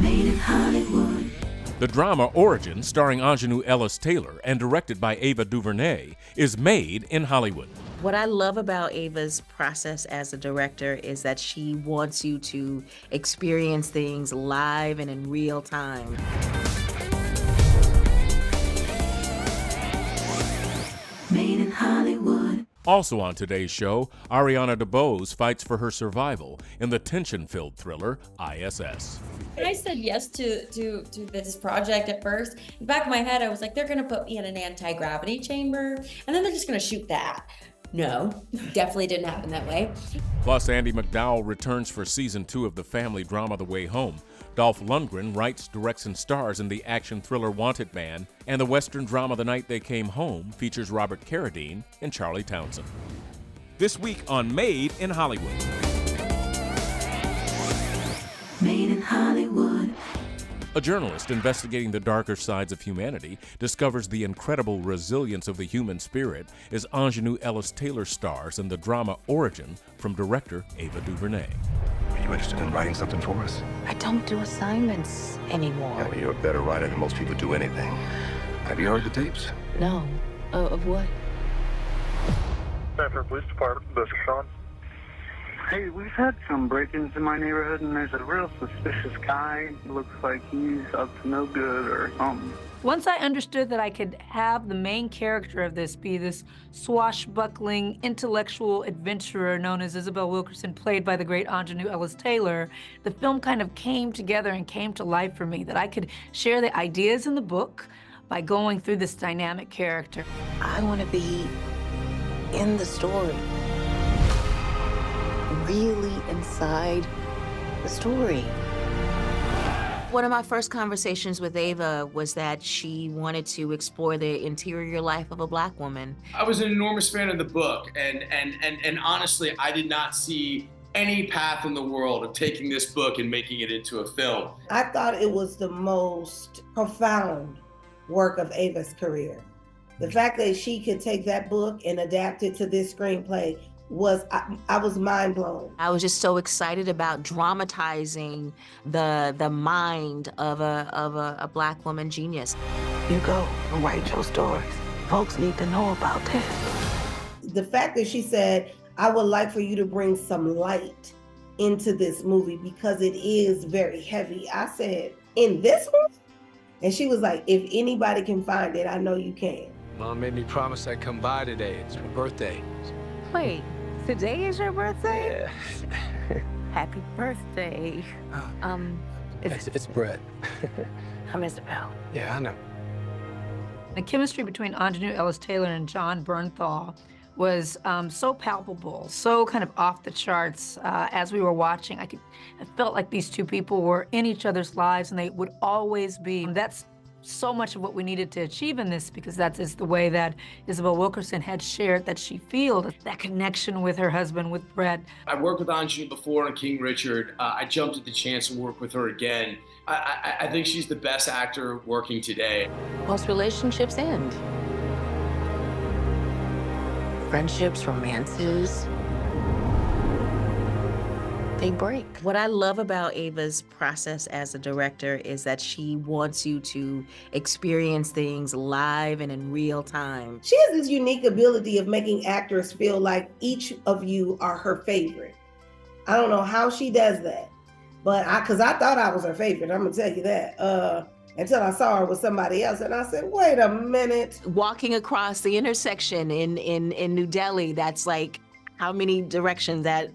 Made in Hollywood. The drama Origin, starring Ingenue Ellis-Taylor and directed by Ava DuVernay, is made in Hollywood. What I love about Ava's process as a director is that she wants you to experience things live and in real time. Made in Hollywood. Also on today's show, Ariana DeBose fights for her survival in the tension-filled thriller ISS. When I said yes to this project at first, in the back of my head, I was like, they're gonna put me in an anti-gravity chamber, and then they're just gonna shoot that. No, definitely didn't happen that way. Plus, Andie MacDowell returns for season 2 of the family drama The Way Home. Dolph Lundgren writes, directs, and stars in the action thriller Wanted Man, and the western drama The Night They Came Home features Robert Carradine and Charlie Townsend. This week on Made in Hollywood. Made in Hollywood. A journalist investigating the darker sides of humanity discovers the incredible resilience of the human spirit as Ingenue Ellis-Taylor stars in the drama Origin from director Ava DuVernay. Are you interested in writing something for us? I don't do assignments anymore. Yeah, well, you're a better writer than most people do anything. Have you heard the tapes? No. Of what? Sanford Police Department, this is Sean. Hey, we've had some break-ins in my neighborhood, and there's a real suspicious guy. Looks like he's up to no good or something. Once I understood that I could have the main character of this be this swashbuckling, intellectual adventurer known as Isabel Wilkerson, played by the great Ingenue Ellis-Taylor, the film kind of came together and came to life for me, that I could share the ideas in the book by going through this dynamic character. I want to be in the story. Really inside the story. One of my first conversations with Ava was that she wanted to explore the interior life of a Black woman. I was an enormous fan of the book, and honestly, I did not see any path in the world of taking this book and making it into a film. I thought it was the most profound work of Ava's career. The fact that she could take that book and adapt it to this screenplay was, I was mind blown. I was just so excited about dramatizing the mind of a Black woman genius. You go and write your stories. Folks need to know about this. The fact that she said, I would like for you to bring some light into this movie because it is very heavy. I said, in this one? And she was like, if anybody can find it, I know you can. Mom made me promise I'd come by today. It's my birthday. Wait, today is your birthday? Yeah. Happy birthday. It's Brett. I'm Isabel. Yeah, I know. The chemistry between Ingenue Ellis-Taylor and John Bernthal was so palpable, so kind of off the charts. As we were watching, I felt like these two people were in each other's lives, and they would always be. That's so much of what we needed to achieve in this, because that is the way that Isabel Wilkerson had shared that she feels that connection with her husband, with Brett. I worked with Ingenue before on King Richard. I jumped at the chance to work with her again. I think she's the best actor working today. Most relationships end. Friendships, romances, they break. What I love about Ava's process as a director is that she wants you to experience things live and in real time. She has this unique ability of making actors feel like each of you are her favorite. I don't know how she does that, but because I thought I was her favorite, I'm gonna tell you that. Until I saw her with somebody else, and I said, wait a minute. Walking across the intersection in New Delhi, that's like how many directions that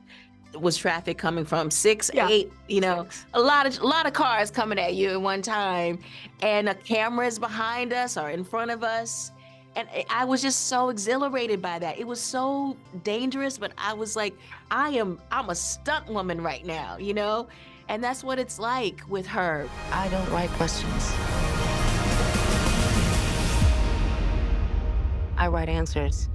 was traffic coming from? 6, 8, you know, 6. a lot of cars coming at you at one time, and a camera is behind us or in front of us. And I was just so exhilarated by that. It was so dangerous, but I was like, I'm a stunt woman right now, you know? And that's what it's like with her. I don't write questions. I write answers.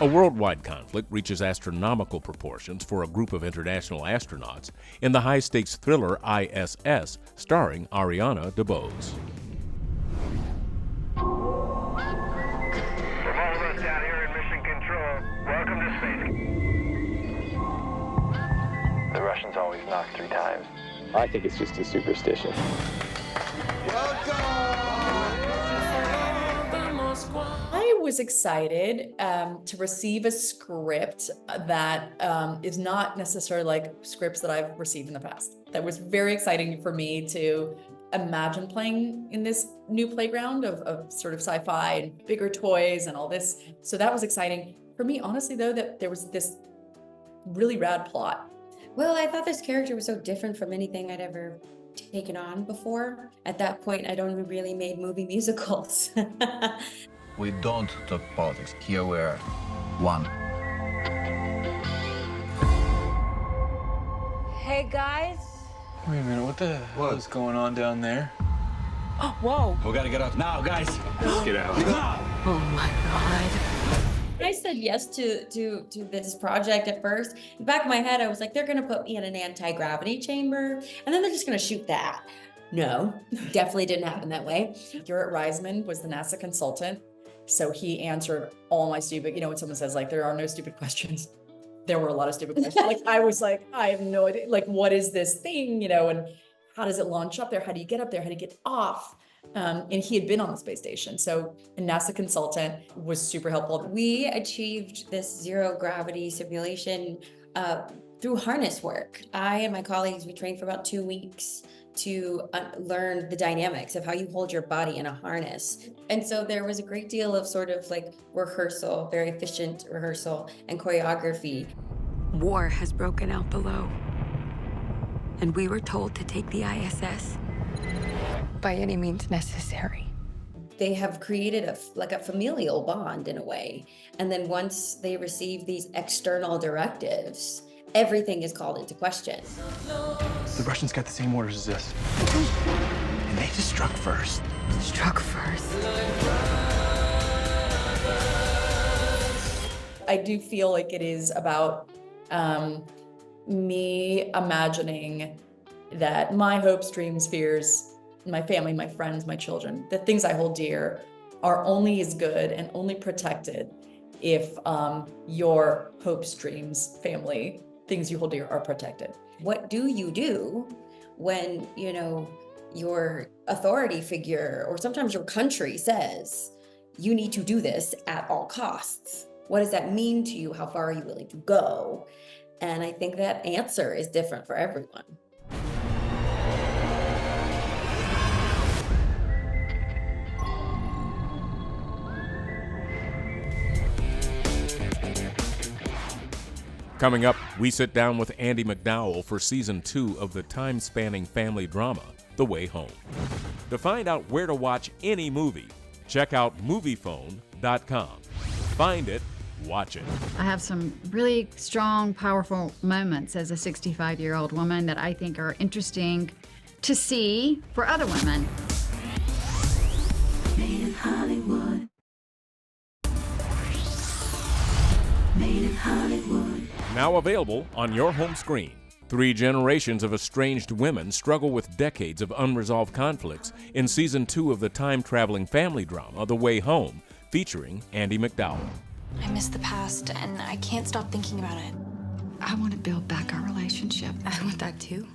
A worldwide conflict reaches astronomical proportions for a group of international astronauts in the high-stakes thriller ISS, starring Ariana DeBose. From all of us down here in Mission Control, was knocked 3 times. I think it's just a superstition. I was excited to receive a script that is not necessarily like scripts that I've received in the past. That was very exciting for me to imagine playing in this new playground of sort of sci-fi and bigger toys and all this. So that was exciting. For me, honestly, though, that there was this really rad plot. Well, I thought this character was so different from anything I'd ever taken on before. At that point, I'd only really made movie musicals. We don't talk politics. Here we're one. Hey, guys. Wait a minute, what the hell is going on down there? Oh, whoa. We gotta get up now, guys. Let's get out. Oh, my God. I said yes to this project at first. In the back of my head, I was like, they're gonna put me in an anti-gravity chamber, and then they're just gonna shoot that. No, definitely didn't happen that way. Garrett Reisman was the NASA consultant. So he answered all my stupid, when someone says like, there are no stupid questions. There were a lot of stupid questions. Like I was like, I have no idea. Like, what is this thing, and how does it launch up there? How do you get up there? How do you get off? And he had been on the space station. So a NASA consultant was super helpful. We achieved this zero gravity simulation through harness work. I and my colleagues, we trained for about 2 weeks to learn the dynamics of how you hold your body in a harness. And so there was a great deal of sort of like rehearsal, very efficient rehearsal and choreography. War has broken out below. And we were told to take the ISS by any means necessary. They have created a familial bond in a way. And then once they receive these external directives, everything is called into question. The Russians got the same orders as us. And they just struck first. Struck first. I do feel like it is about me imagining that my hopes, dreams, fears, my family, my friends, my children, the things I hold dear are only as good and only protected if your hopes, dreams, family, things you hold dear are protected. What do you do when, your authority figure or sometimes your country says you need to do this at all costs? What does that mean to you? How far are you willing to go? And I think that answer is different for everyone. Coming up, we sit down with Andie MacDowell for Season 2 of the time-spanning family drama, The Way Home. To find out where to watch any movie, check out MoviePhone.com. Find it, watch it. I have some really strong, powerful moments as a 65-year-old woman that I think are interesting to see for other women. Made in Hollywood. Made in Hollywood. Now available on your home screen. 3 generations of estranged women struggle with decades of unresolved conflicts in Season 2 of the time-traveling family drama, The Way Home, featuring Andie MacDowell. I miss the past, and I can't stop thinking about it. I want to build back our relationship. I want that too.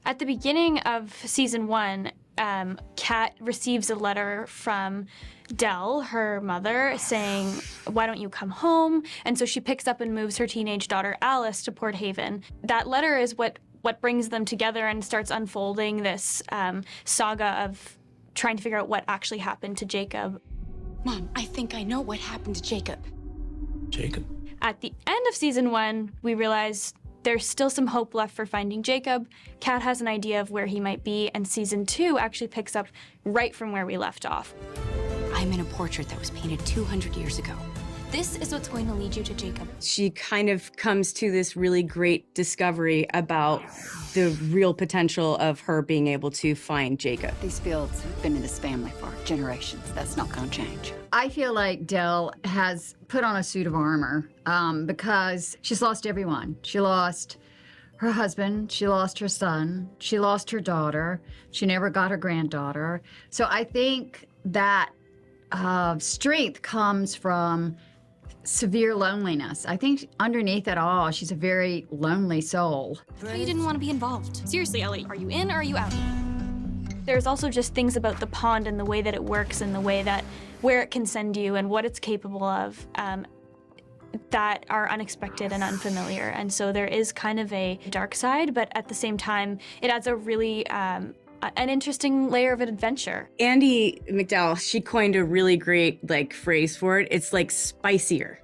At the beginning of Season 1, Kat receives a letter from Dell, her mother, saying, why don't you come home? And so she picks up and moves her teenage daughter Alice to Port Haven. That letter is what brings them together and starts unfolding this saga of trying to figure out what actually happened to Jacob. Mom, I think I know what happened to Jacob. Jacob? At the end of Season 1, we realize there's still some hope left for finding Jacob. Kat has an idea of where he might be, and Season 2 actually picks up right from where we left off. I'm in a portrait that was painted 200 years ago. This is what's going to lead you to Jacob. She kind of comes to this really great discovery about the real potential of her being able to find Jacob. These fields have been in this family for generations. That's not going to change. I feel like Dell has put on a suit of armor because she's lost everyone. She lost her husband, she lost her son, she lost her daughter, she never got her granddaughter. So I think that strength comes from severe loneliness. I think underneath it all, she's a very lonely soul. You didn't want to be involved. Seriously, Ellie, are you in or are you out? There's also just things about the pond and the way that it works and the way that where it can send you and what it's capable of that are unexpected and unfamiliar. And so there is kind of a dark side, but at the same time, it adds a really an interesting layer of adventure. Andie MacDowell, she coined a really great phrase for it. It's like spicier.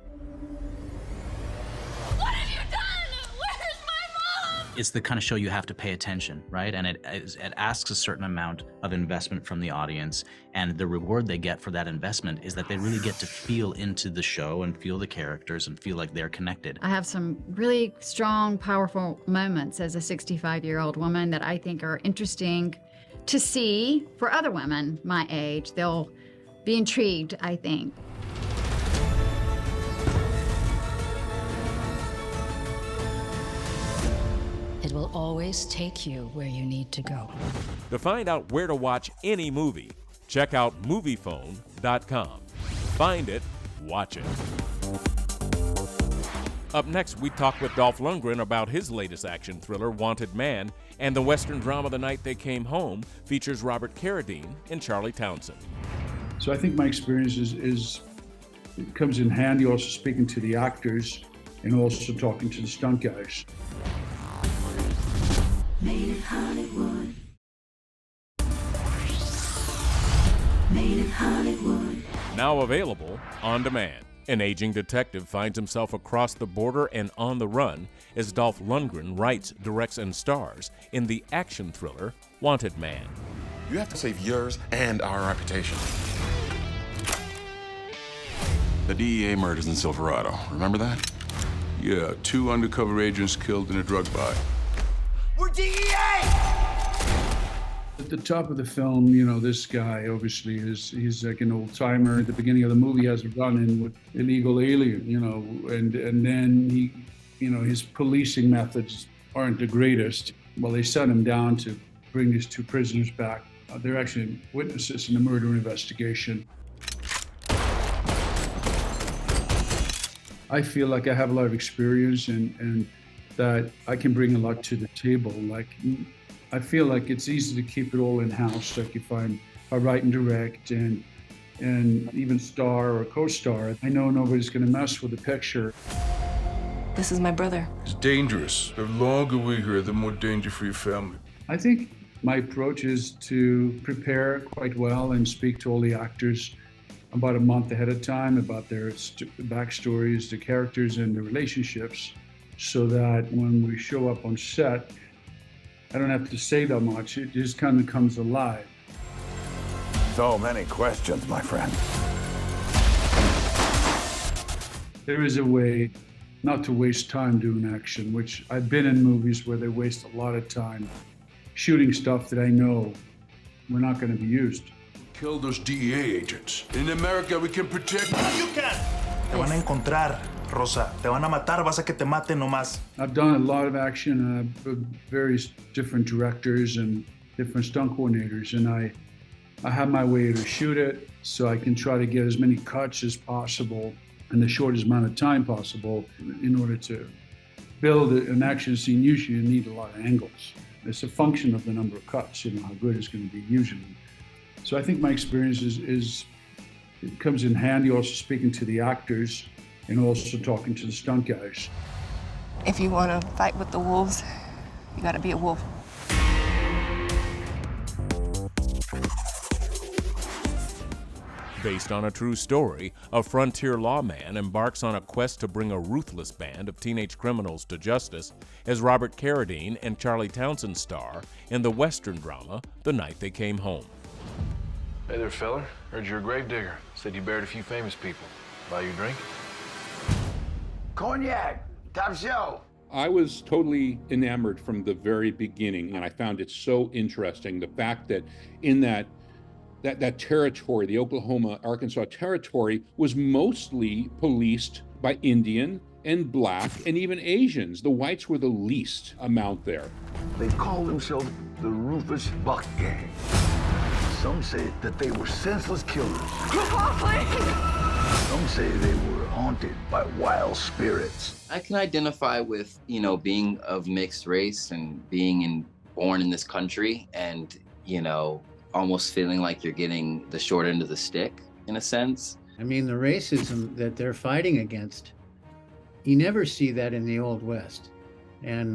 It's the kind of show you have to pay attention, right? And it asks a certain amount of investment from the audience, and the reward they get for that investment is that they really get to feel into the show and feel the characters and feel like they're connected. I have some really strong, powerful moments as a 65-year-old woman that I think are interesting to see for other women my age. They'll be intrigued, I think. It will always take you where you need to go. To find out where to watch any movie, check out Moviephone.com. Find it, watch it. Up next, we talk with Dolph Lundgren about his latest action thriller, Wanted Man, and the Western drama The Night They Came Home features Robert Carradine and Charlie Townsend. So I think my experience is it comes in handy also speaking to the actors and also talking to the stunt guys. Made in Hollywood. Made in Hollywood. Now available on demand. An aging detective finds himself across the border and on the run as Dolph Lundgren writes, directs, and stars in the action thriller Wanted Man. You have to save yours and our reputation. The DEA murders in Silverado, remember that? Yeah, 2 undercover agents killed in a drug buy. We're DEA! At the top of the film, you know, this guy obviously he's like an old timer. At the beginning of the movie, he has a run-in with illegal alien, you know, and then he, you know, his policing methods aren't the greatest. Well, they sent him down to bring these 2 prisoners back. They're actually witnesses in a murder investigation. I feel like I have a lot of experience and that I can bring a lot to the table. Like, I feel like it's easy to keep it all in-house. Like if I write and direct and even star or co-star, I know nobody's gonna mess with the picture. This is my brother. It's dangerous. The longer we're here, the more danger for your family. I think my approach is to prepare quite well and speak to all the actors about a month ahead of time about their backstories, the characters and the relationships, so that when we show up on set, I don't have to say that much. It just kind of comes alive. So many questions, my friend. There is a way not to waste time doing action, which I've been in movies where they waste a lot of time shooting stuff that I know we're not going to be used. Kill those DEA agents. In America, we can protect. You can! Te van a encontrar, Rosa. Te van a matar, vas a que te maten nomás. I've done a lot of action, various different directors and different stunt coordinators, and I have my way to shoot it, so I can try to get as many cuts as possible in the shortest amount of time possible. In order to build an action scene, usually you need a lot of angles. It's a function of the number of cuts, you know, how good it's going to be usually. So I think my experience it comes in handy also speaking to the actors and also talking to the stunt guys. If you want to fight with the wolves, you gotta be a wolf. Based on a true story, a frontier lawman embarks on a quest to bring a ruthless band of teenage criminals to justice as Robert Carradine and Charlie Townsend star in the Western drama The Night They Came Home. Hey there, fella. Heard you're a grave digger. Said you buried a few famous people. Buy you a drink? Cognac, top shelf. I was totally enamored from the very beginning, and I found it so interesting. The fact that in that territory, the Oklahoma-Arkansas territory, was mostly policed by Indian and Black and even Asians. The whites were the least amount there. They call themselves the Rufus Buck Gang. Some say that they were senseless killers. Some say they were on haunted by wild spirits. I can identify with, being of mixed race and being born in this country and, almost feeling like you're getting the short end of the stick in a sense. I mean, the racism that they're fighting against, you never see that in the Old West. And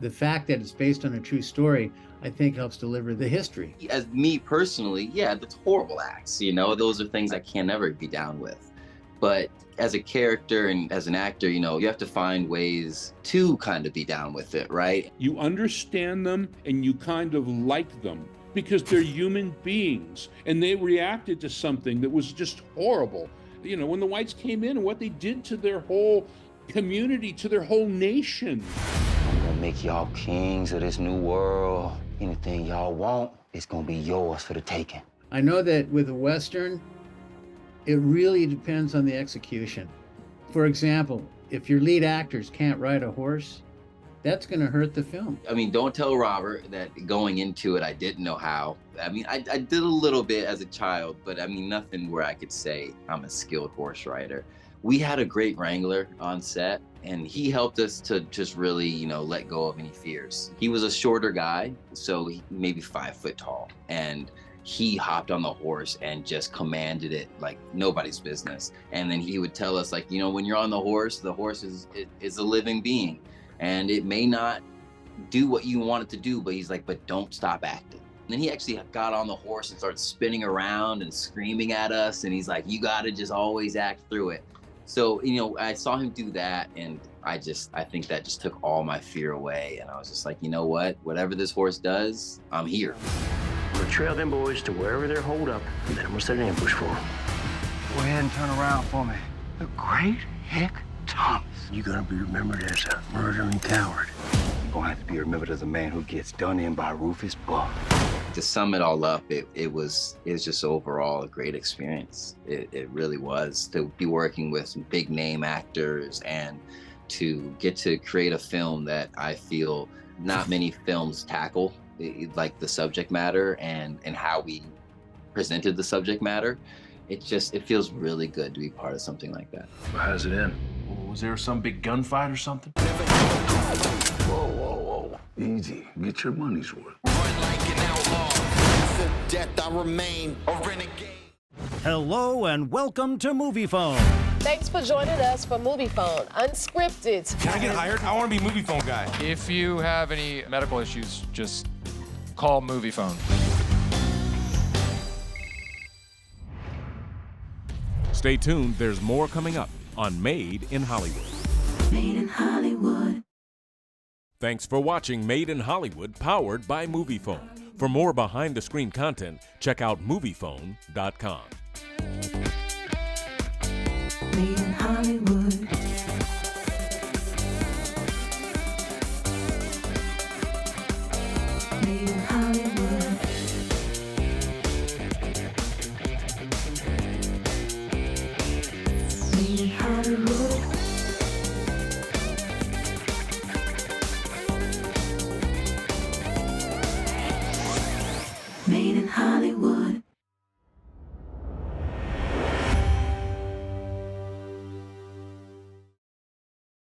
the fact that it's based on a true story, I think helps deliver the history. As me personally, yeah, that's horrible acts, those are things I can never be down with. But as a character and as an actor, you have to find ways to kind of be down with it, right? You understand them and you kind of like them because they're human beings and they reacted to something that was just horrible. When the whites came in and what they did to their whole community, to their whole nation. I'm gonna make y'all kings of this new world. Anything y'all want, it's gonna be yours for the taking. I know that with a Western, it really depends on the execution. For example, if your lead actors can't ride a horse, that's going to hurt the film. I mean, don't tell Robert that going into it, I didn't know how. I mean, I did a little bit as a child, but I mean, nothing where I could say I'm a skilled horse rider. We had a great wrangler on set, and he helped us to just really, let go of any fears. He was a shorter guy, so maybe 5 foot tall, and he hopped on the horse and just commanded it like nobody's business. And then he would tell us, like, when you're on the horse is a living being, and it may not do what you want it to do, but he's like, but don't stop acting. And then he actually got on the horse and started spinning around and screaming at us, and he's like, you gotta just always act through it. So, I saw him do that, and I think that just took all my fear away. And I was just like, you know what? Whatever this horse does, I'm here. I'm gonna trail them boys to wherever they're holed up, and then I'm gonna set an ambush for them. Go ahead and turn around for me. The great Hick Thomas. You're gonna be remembered as a murdering coward. You're gonna have to be remembered as a man who gets done in by Rufus Buck. To sum it all up, it was just overall a great experience. It really was, to be working with some big name actors and to get to create a film that I feel not many films tackle, like the subject matter and how we presented the subject matter. It feels really good to be part of something like that. Well, how does it end? Was there some big gunfight or something? Whoa, whoa, whoa. Easy. Get your money's worth. Death, I remain a renegade. Hello and welcome to Movie Phone. Thanks for joining us for Movie Phone, unscripted. Can I get hired? I want to be Movie Phone guy. If you have any medical issues, just call Movie Phone. Stay tuned, there's more coming up on Made in Hollywood. Made in Hollywood. Thanks for watching Made in Hollywood, powered by Movie Phone. For more behind-the-screen content, check out MoviePhone.com. Made in Hollywood.